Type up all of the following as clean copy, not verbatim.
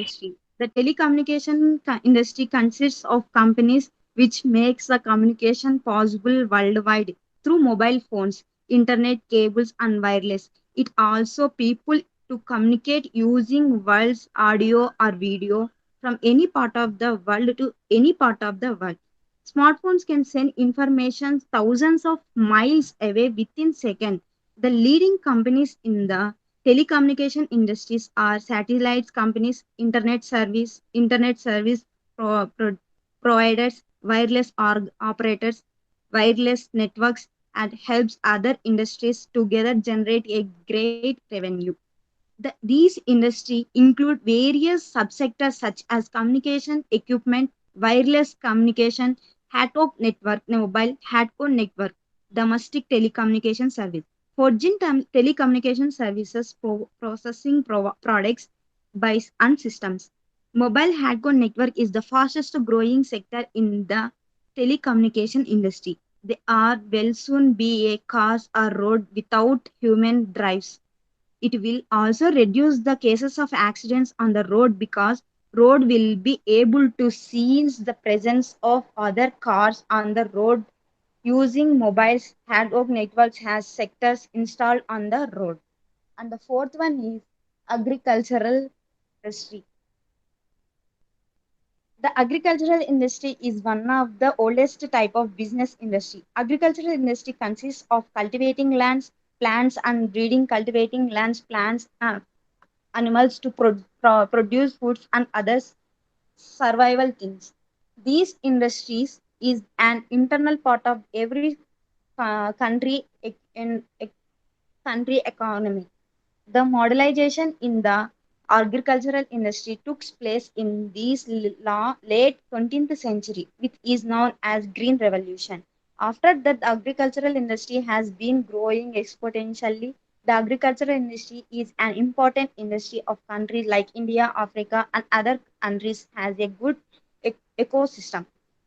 industry. The industry consists of companies which makes the communication possible worldwide through mobile phones, internet cables and wireless. It also people to communicate using voice, audio or video from any part of the world to any part of the world. Smartphones can send information thousands of miles away within seconds. The leading companies in the telecommunication industries are satellite companies, internet service providers, operators, wireless networks, and helps other industries together generate a great revenue. These industries include various subsectors such as communication equipment, wireless communication, HATWOC network, mobile HATCO network, domestic telecommunication service. Forging telecommunication services processing products by and systems. Mobile HATCO network is the fastest growing sector in the telecommunication industry. They are will soon be a cars or road without human drives. It will also reduce the cases of accidents on the road because road will be able to seize the presence of other cars on the road using mobiles handheld networks has sectors installed on the road. And the fourth one is agricultural industry. The agricultural industry is one of the oldest type of business industry. Agricultural industry consists of cultivating lands, plants and breeding cultivating lands, plants, animals to produce foods and other survival things. These industries is an internal part of every country economy. The modernization in the agricultural industry took place in this late 20th century, which is known as Green Revolution. After that, the agricultural industry has been growing exponentially. The agricultural industry is an important industry of countries like India, Africa, and other countries has a good ecosystem.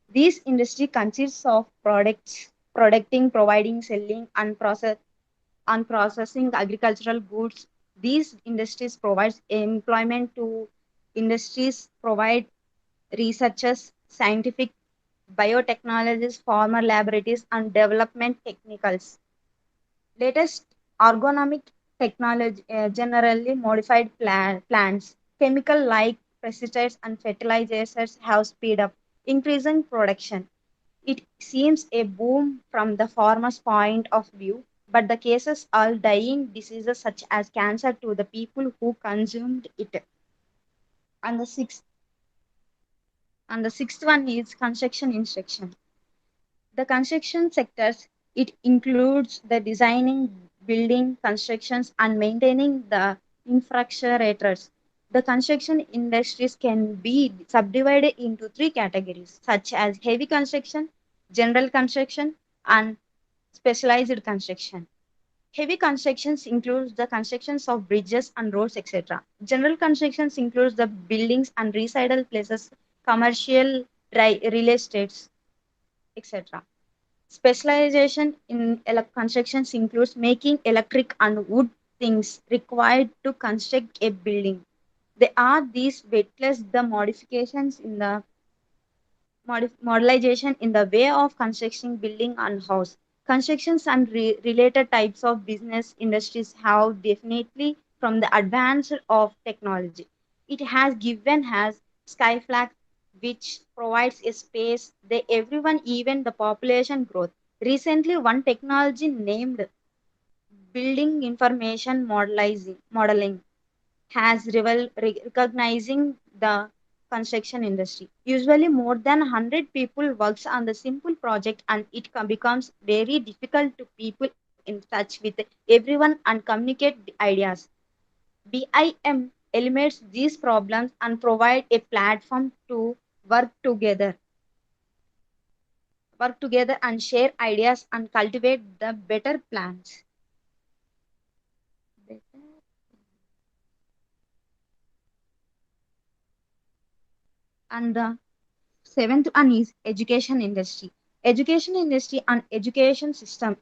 This industry consists of products, producing, providing, selling, and processing agricultural goods. These industries provide employment to industries, provide researchers, scientific biotechnologies, farmer laboratories, and development technicals. Latest ergonomic technology, generally modified plants, chemical like pesticides and fertilizers have speed up, increasing production. It seems a boom from the farmer's point of view, but the cases are dying diseases such as cancer to the people who consumed it. And the sixth one is construction instruction. The construction sectors, it includes the designing, building, constructions, and maintaining the infrastructures. The construction industries can be subdivided into three categories, such as heavy construction, general construction, and specialized construction. Heavy constructions includes the constructions of bridges and roads, etc. General constructions includes the buildings and residential places, commercial, real estates, etc. Specialization in constructions includes making electric and wood things required to construct a building. They are these weightless the modifications in the modelization in the way of constructing building and house. Constructions and related types of business industries have definitely from the advance of technology. It has given has Skyflag, which provides a space that everyone, even the population growth. Recently, one technology named building information modeling has recognizing the construction industry. Usually more than 100 people works on the simple project and it becomes very difficult to people in touch with everyone and communicate the ideas. BIM eliminates these problems and provide a platform to work together and share ideas and cultivate the better plans. And the seventh one is education industry. Education industry and education system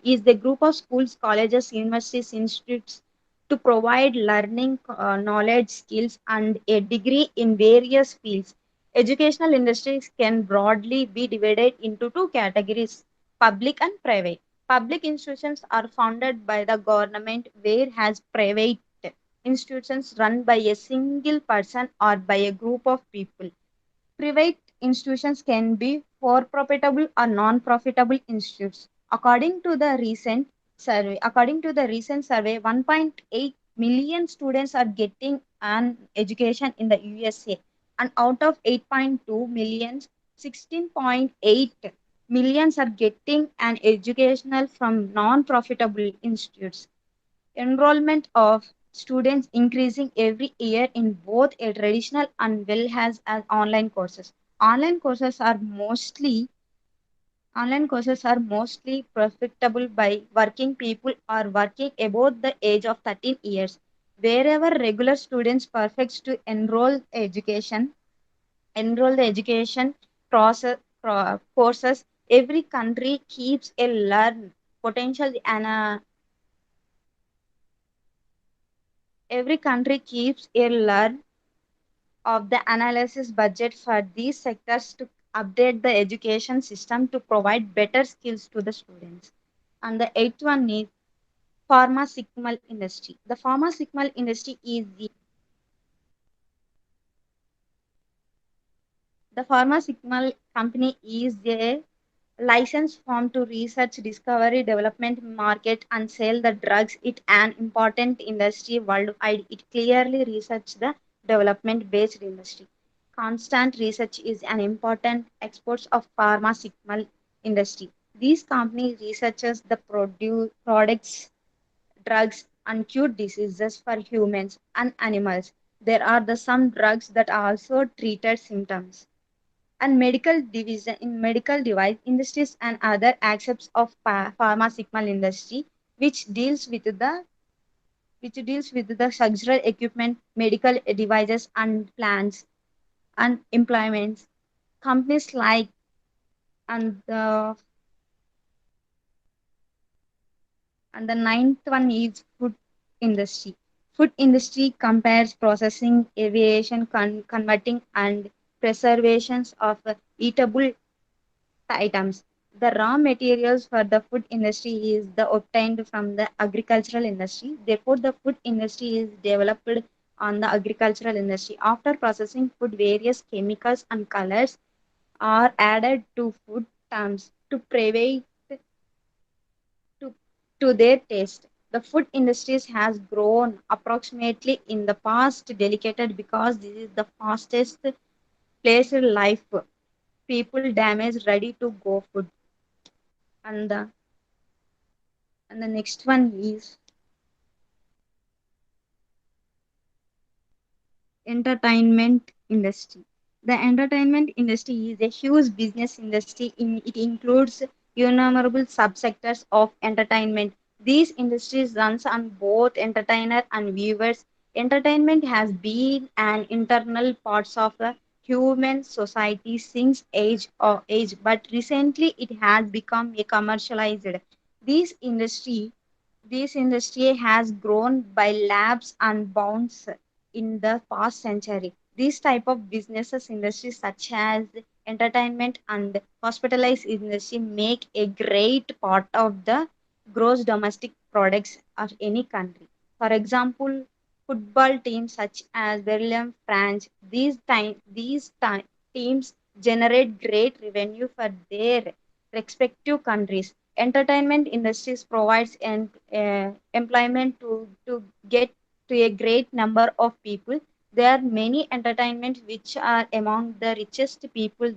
is the group of schools, colleges, universities, institutes to provide learning, knowledge, skills, and a degree in various fields. Educational industries can broadly be divided into two categories: public and private. Public institutions are founded by the government, whereas private institutions run by a single person or by a group of people. Private institutions can be for profitable or non-profitable institutes. According to the recent survey, 1.8 million students are getting an education in the USA, and out of 8.2 millions, 16.8 millions are getting an educational from non-profitable institutes. Enrollment of students increasing every year in both a traditional and well as online courses. Online courses are mostly Online courses are mostly profitable by working people or working above the age of 13 years. Wherever regular students perfect to enroll the education courses, every country keeps a learn potential and every country keeps a learn of the analysis budget for these sectors to update the education system to provide better skills to the students. And the eighth one is pharmaceutical industry. The pharmaceutical company is a license form to research, discovery, development, market, and sell the drugs. It an important industry worldwide. It clearly research the development based industry. Constant research is an important exports of pharmaceutical industry. These companies researches the products, drugs, and cure diseases for humans and animals. There are the some drugs that also treated symptoms and medical division in medical device industries and other aspects of pharmaceutical industry which deals with the surgical equipment, medical devices and plants and employments. Companies like and the and the ninth one is food industry. Food industry compares processing, aviation, converting and preservations of eatable items. The raw materials for the food industry is the obtained from the agricultural industry. Therefore, the food industry is developed on the agricultural industry. After processing food, various chemicals and colors are added to food terms to provide to, to their taste. The food industries has grown approximately in the past dedicated because this is the fastest place in life. People damage ready to go food. And the next one is entertainment industry. The entertainment industry is a huge business industry. It includes innumerable subsectors of entertainment. These industries runs on both entertainer and viewers. Entertainment has been an internal parts of the human society since age, but recently it has become a commercialized. This industry this industry has grown by laps and bounds in the past century. These type of businesses industries such as entertainment and hospitalized industry make a great part of the gross domestic products of any country. For example, football teams such as Belgium, France, teams generate great revenue for their respective countries. Entertainment industries provides employment to get to a great number of people. There are many entertainments which are among the richest people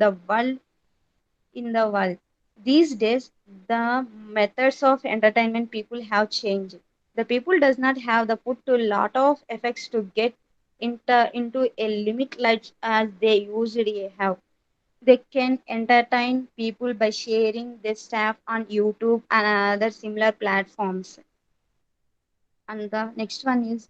in the world. These days, the methods of entertainment people have changed. The people does not have the put to lot of effects to get into a limit like as they usually have. They can entertain people by sharing their stuff on YouTube and other similar platforms. And the next one is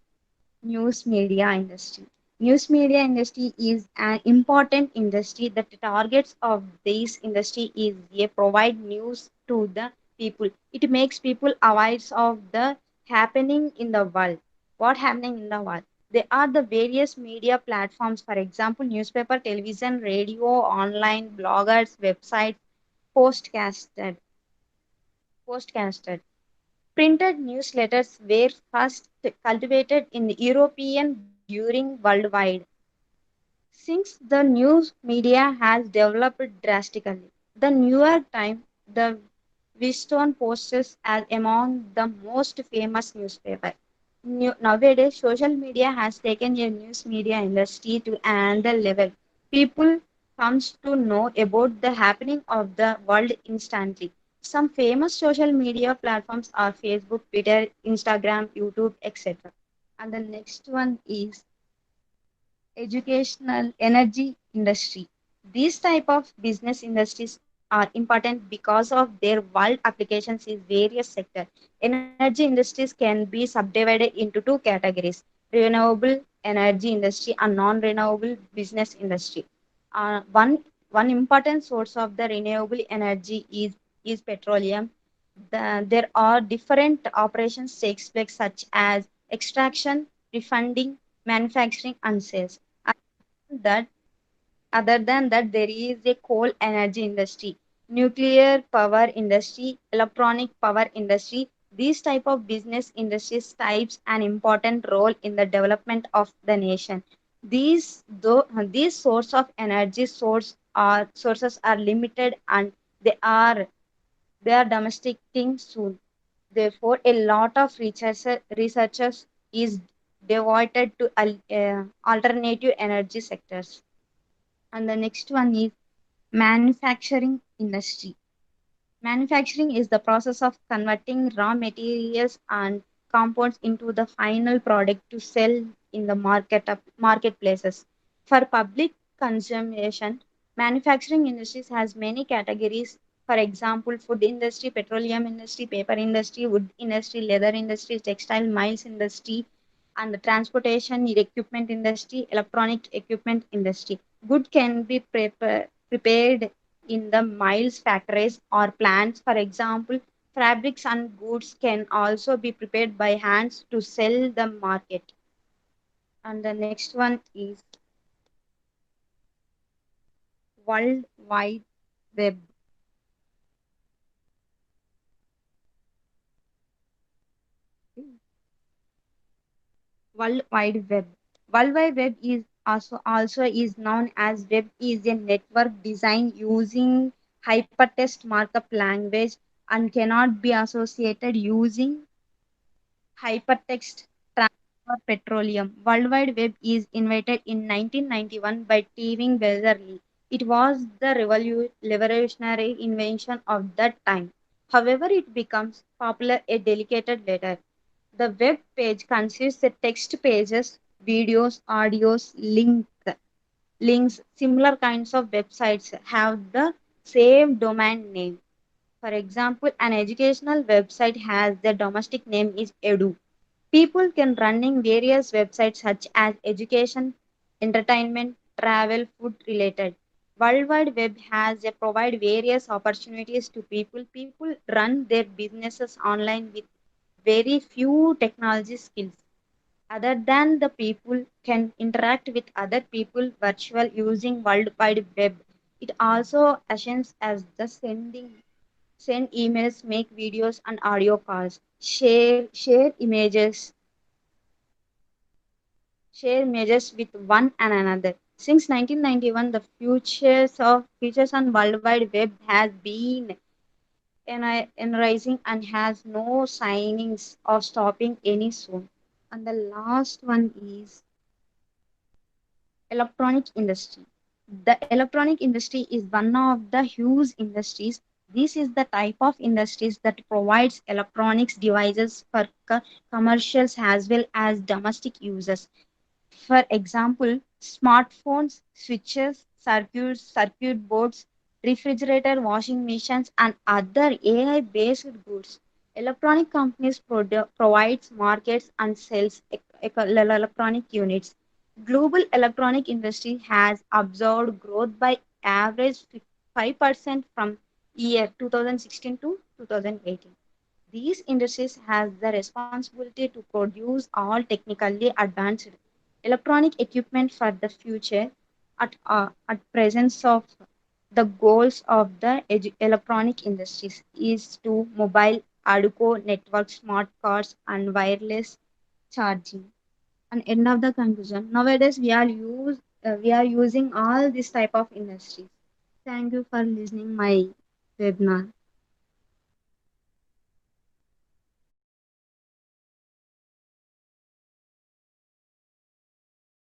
news media industry. News media industry is an important industry. That the targets of this industry is a provide news to the people. It makes people aware of the happening in the world. what happening in the world. They are the various media platforms, for example, newspaper, television, radio, online, bloggers, websites, postcasted, postcasted. Printed newsletters were first cultivated in the European during worldwide. Since the news media has developed drastically, the New York Times, the Washington Post as among the most famous newspaper. Nowadays, social media has taken a news media industry to another level. People comes to know about the happening of the world instantly. Some famous social media platforms are Facebook, Twitter, Instagram, YouTube, etc. And the next one is educational energy industry. These type of business industries are important because of their wide applications in various sectors. Energy industries can be subdivided into two categories: renewable energy industry and non-renewable business industry. One important source of the renewable energy is petroleum. There are different operations takes place such as extraction, refining, manufacturing, and sales. That other than that, there is a coal energy industry, nuclear power industry, electronic power industry. These type of business industries types an important role in the development of the nation. These source of energy sources are limited, and they are they are domesticating soon. Therefore, a lot of researchers is devoted to alternative energy sectors. And the next one is manufacturing industry. Manufacturing is the process of converting raw materials and compounds into the final product to sell in the marketplaces. For public consumption, manufacturing industries has many categories. For example, food industry, petroleum industry, paper industry, wood industry, leather industry, textile miles industry, and the transportation equipment industry, electronic equipment industry. Good can be prepared in the miles factories or plants. For example, fabrics and goods can also be prepared by hands to sell the market. And the next one is World Wide Web. World Wide Web. World Wide Web is also is known as web is a network designed using hypertext markup language and cannot be associated using hypertext transfer petroleum. World Wide Web is invented in 1991 by Tevin Berners-Lee. It was the revolutionary invention of that time. However, it becomes popular a decade later. The web page consists of text pages, videos, audios, links. Similar kinds of websites have the same domain name. For example, an educational website has the domestic name is Edu. People can running various websites such as education, entertainment, travel, food related. World Wide Web has a provide various opportunities to people. People run their businesses online with very few technology skills. Other than the people can interact with other people virtual using World Wide Web. It also assumes as the send emails, make videos and audio calls, share images with one and another. Since 1991, the features on World Wide Web has been rising and has no signings of stopping any soon. And the last one is electronic industry. The electronic industry is one of the huge industries. This is the type of industries that provides electronics devices for commercials as well as domestic users. For example, smartphones, switches, circuit boards, refrigerator, washing machines, and other AI-based goods. Electronic companies provides markets and sells electronic units. Global electronic industry has absorbed growth by average 5% from year 2016 to 2018. These industries has the responsibility to produce all technically advanced electronic equipment for the future. At presence of the goals of the electronic industries is to mobile, ADCO network, smart cards, and wireless charging. And end of the conclusion. Nowadays, we are using all this type of industries. Thank you for listening my webinar.